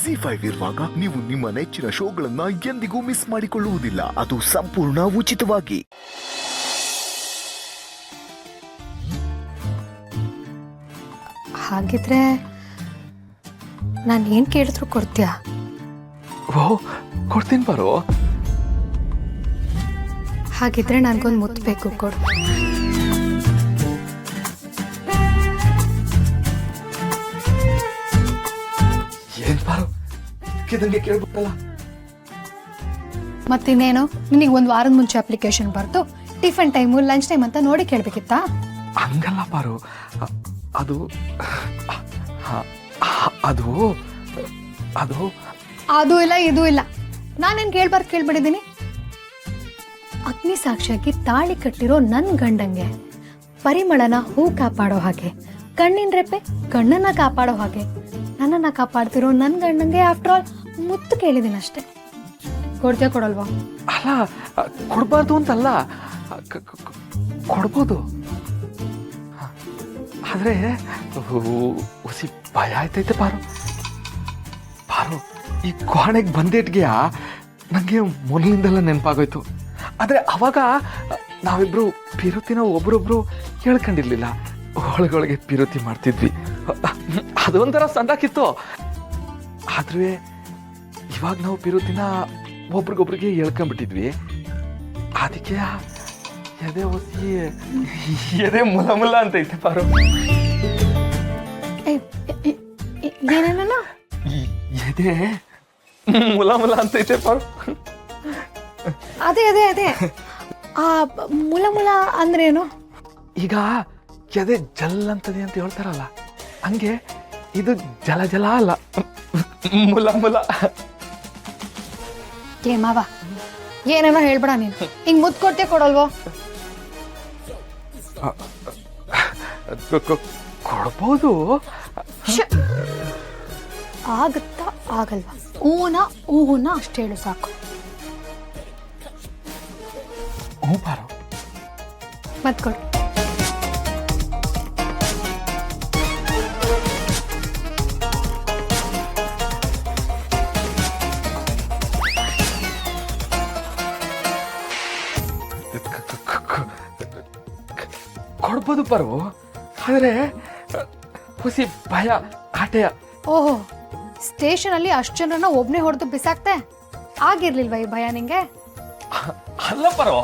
ಜಿ5 ಇರುವಾಗ ನೀವು ನಿಮ್ಮ ನೆಚ್ಚಿನ ಶೋಗಳನ್ನ ಎಂದಿಗೂ ಮಿಸ್ ಮಾಡಿಕೊಳ್ಳುವುದಿಲ್ಲ. ಅದು ಸಂಪೂರ್ಣ ಉಚಿತವಾಗಿ. ಹಾಗಿದ್ರೆ ನಾನು ಏನ್ ಕೇಳಿದ್ರು ಕೊಡ್ತೀಯಾ? ಓ ಕೊಡ್ತೀನಿ ಬರೋ. ಹಾಗಿದ್ರೆ ನನ್ಗೊಂದು ಮುತ್ತು ಬೇಕು, ಕೊಡು. ಏನ್ ಬಾರೋ ಇದಕ್ಕೆ ಕೇಳ್ಬಿಟ್ಟಲ್ಲ. ಮತ್ತಿನ್ನೇನು, ನಿನಗೆ ಒಂದು ವಾರದ ಮುಂಚೆ ಅಪ್ಲಿಕೇಶನ್ ಬರ್ತು, ಟಿಫನ್ ಟೈಮು ಲಂಚ್ ಟೈಮ್ ಅಂತ ನೋಡಿ ಕೇಳಬೇಕಿತ್ತಾ? ಹಂಗಲ್ಲ ಬಾರೋ, ಅದು ಅದು ಅದು ಅದು ಇಲ್ಲ ಇದು ಇಲ್ಲ. ನಾನೇನು ಕೇಳ್ಬಿಟ್ಟಿದ್ದೀನಿ. ಅಗ್ನಿ ಸಾಕ್ಷಿಯಾಗಿ ತಾಳಿ ಕಟ್ಟಿರೋ ನನ್ನ ಗಂಡಂಗೆ ಪರಿಮಳನ ಹೂ ಕಾಪಾಡೋ ಹಾಗೆ, ಕಣ್ಣಿನ ರೆಪ್ಪೆ ಕಣ್ಣನ್ನ ಕಾಪಾಡೋ ಹಾಗೆ ನನ್ನನ್ನ ಕಾಪಾಡ್ತಿರೋ ನನ್ನ ಗಂಡಂಗೆ ಆಫ್ಟರ್ ಆಲ್ ಮುತ್ತು ಕೇಳಿದ್ದೀನಿ ಅಷ್ಟೇ. ಕೊಡ್ತೀಯ ಕೊಡಲ್ವಾ? ಅಲ್ಲ ಕೊಡ್ಬಾರ್ದು ಅಂತಲ್ಲ, ಕೊಡ್ಬೋದು. ಆದ್ರೆ ಹುಸಿ ಭಯ ಆಯ್ತೈತೆ ಬಾರು. ಬಾರು ಈ ಕೋಣೆಗೆ ಬಂದಿಟ್ಗೆಯ ನಂಗೆ ಮೊದಲಿಂದೆಲ್ಲ ನೆನಪಾಗೋಯ್ತು. ಆದ್ರೆ ಅವಾಗ ನಾವಿಬ್ರು ಪಿರುತಿನ ಒಬ್ರೊಬ್ರು ಹೇಳ್ಕೊಂಡಿರ್ಲಿಲ್ಲ. ಒಳಗೊಳಗೆ ಪಿರುತಿ ಮಾಡ್ತಿದ್ವಿ, ಅದೊಂಥರ ಸಂದಾಕಿತ್ತು. ಆದ್ರೆ ಇವಾಗ ನಾವು ಪಿರುತಿನ ಒಬ್ರಿಗೊಬ್ರಿಗೆ ಹೇಳ್ಕೊಂಡ್ಬಿಟ್ಟಿದ್ವಿ. ಅದಕ್ಕೆ ಎದೆ ಹೊಸಿ ಎದೆ ಮುಲ ಮುಲ ಅಂತೈತೆ ಪಾರು. ಏನೇನ ಎದೆ ಮುಲ ಮುಲ ಅಂತೈತೆ ಪಾರು. ಅದೇ ಅದೇ ಅದೇ ಆ ಮುಲ ಮುಲ ಅಂದ್ರೇನು? ಈಗ ಎದೆ ಜಲ್ ಅಂತದೆ ಅಂತ ಹೇಳ್ತಾರಲ್ಲ, ಹಂಗೆ ಇದು ಜಲ ಜಲ ಅಲ್ಲ, ಮುಲ ಮುಲ. ಏ ಮಾವ, ಏನೇನೋ ಹೇಳ್ಬೇಡ ನೀನು. ಹಿಂಗ್ ಮುದ್ದು ಕೊಡ್ತೀಯ ಕೊಡಲ್ವೋ? ಕೊಡ್ಬೋದು. ಆಗುತ್ತಾ ಆಗಲ್ವಾ? ಹೂನ ಹೂನ ಅಷ್ಟು ಹೇಳು ಸಾಕು. ಹ್ಞೂ ಬಾರೋ. ಮತ್ ಕೊಡು. ಕೊಡ್ಬೋದು ಬರು, ಆದ್ರೆ ಹುಸಿ ಭಯ ಆಟೆಯ. ಓಹೋ, ಸ್ಟೇಷನ್ ಅಲ್ಲಿ ಅಷ್ಟು ಜನರನ್ನ ಒಬ್ನೇ ಹೊಡೆದು ಬಿಸಾಕ್ತೆ, ಆಗಿರ್ಲಿಲ್ವಾ ಈ ಭಯ ನಿಂಗೆ? ಅಲ್ಲ ಪರೋ,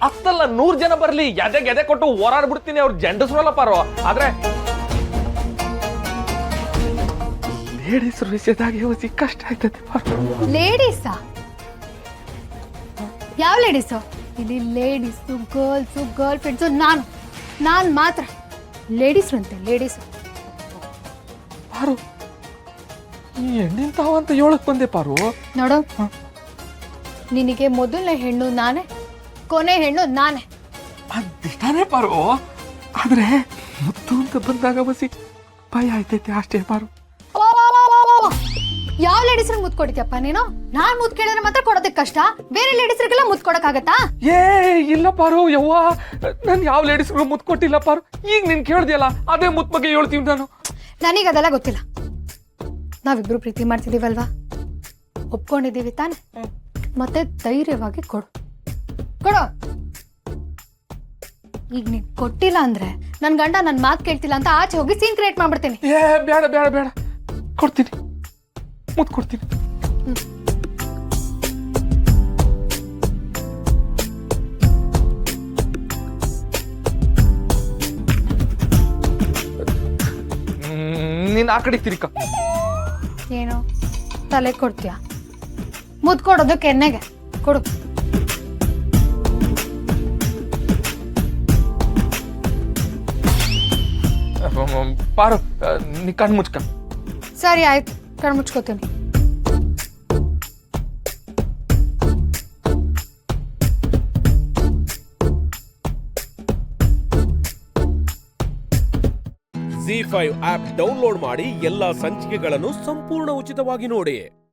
ಅಷ್ಟಲ್ಲ 100 ಜನ ಬರ್ಲಿ ಎದೆ ಕೊಟ್ಟು ಹೋರಾಡ್ಬಿಡ್ತೀನಿ, ಅವ್ರು ಜಂಡಸ್ರಲ್ಲ ಪರೋ. ಆದ್ರೆ ಲೇಡೀಸ್ ವಿಷಯದಾಗೆ ಹುಸಿ ಕಷ್ಟ ಆಯ್ತದೆ ಪರೋ. ಲೇಡೀಸಾ? ಯಾವ ಲೇಡೀಸು? ಇಲ್ಲಿ ಲೇಡೀಸು, ಗರ್ಲ್ಸು, ಗರ್ಲ್ ಫ್ರೆಂಡ್ಸು, ನಾನು ಮಾತ್ರ ಲೇಡೀಸ್ ಅಂತೆ, ಲೇಡೀಸು. ಪಾರು ಈ ಹೆಣ್ಣಿಂತಾವ ಅಂತ ಹೇಳಕ್ ಬಂದೆ ಪಾರು. ನೋಡು, ನಿನಗೆ ಮೊದಲನೇ ಹೆಣ್ಣು ನಾನೇ, ಕೊನೆ ಹೆಣ್ಣು ನಾನೇ. ಅದಿಷ್ಟಾನೇ ಪಾರು. ಆದ್ರೆ ಮುತ್ತು ಅಂತ ಬಂದಾಗ ಬಸಿ ಭಯ ಆಯ್ತೈತೆ ಅಷ್ಟೇ ಪಾರು. ಯಾವ ಲೇಡೀಸ್ರಿಗೆ ಮುತ್ತು ಕೊಡ್ತೀಯಪ್ಪ ನೀನು? ನಾನ್ ಮುತ್ತು ಕೇಳಿದ್ರೆ ಮಾತ್ರ ಕೊಡೋದಕ್ಕೆ ಕಷ್ಟ, ಬೇರೆ ಲೇಡೀಸ್ರಿಗೆಲ್ಲ ಮುತ್ತು ಕೊಡಕ್ಕಾಗತ್ತಾ? ಏ ಇಲ್ಲ ಪಾರು, ಯವ್ವ ನಾನು ಯಾವ ಲೇಡೀಸ್ಗಳು ಮುತ್ತು ಕೊಟ್ಟಿಲ್ಲ ಪಾರು. ಈಗ ನೀನ್ ಕೇಳ್ದಿಯಲ್ಲ, ಅದೇ ಮುತ್ತು ಬಗ್ಗೆ ಹೇಳ್ತೀವಿ ನಾನು. ನನಗೆ ಅದೆಲ್ಲ ಗೊತ್ತಿಲ್ಲ. ನಾವಿಬ್ರು ಪ್ರೀತಿ ಮಾಡ್ತಿದೀವಲ್ವಾ, ಒಪ್ಕೊಂಡಿದೀವಿ ತಾನೆ? ಮತ್ತೆ ಧೈರ್ಯವಾಗಿ ಕೊಡು. ಈಗ ನೀನ್ ಕೊಟ್ಟಿಲ್ಲ ಅಂದ್ರೆ ನನ್ ಗಂಡ ನನ್ ಮಾತು ಕೇಳ್ತಿಲ್ಲ ಅಂತ ಆಚೆ ಹೋಗಿ ಸೀನ್ ಕ್ರಿಯೇಟ್ ಮಾಡ್ಬಿಡ್ತೀನಿ. ಏ ಬೇಡ ಬೇಡ ಬೇಡ, ಕೊಡ್ತೀನಿ, ಮುತ್ತು ಕೊಡ್ತೀನಿ. ನೀನ್ ಆ ಕಡೆ ತಿರ್ಕ. ಏನು ತಲೆ ಕೊಡ್ತೀಯ? ಮುದ್ದು ಕೊಡೋದಕ್ಕೆ ಎಣ್ಣೆಗೆ ಕೊಡು. ಪಾರು ನೀ ಕಣ್ ಮುಚ್ಕ. ಸರಿ ಆಯ್ತು, ಕಣ್ಣು ಮುಚ್ಕೋತೀನಿ. ಜಿ5 ಆಪ್ ಡೌನ್ಲೋಡ್ ಮಾಡಿ ಎಲ್ಲಾ ಸಂಚಿಕೆಗಳನ್ನು ಸಂಪೂರ್ಣ ಉಚಿತವಾಗಿ ನೋಡಿ.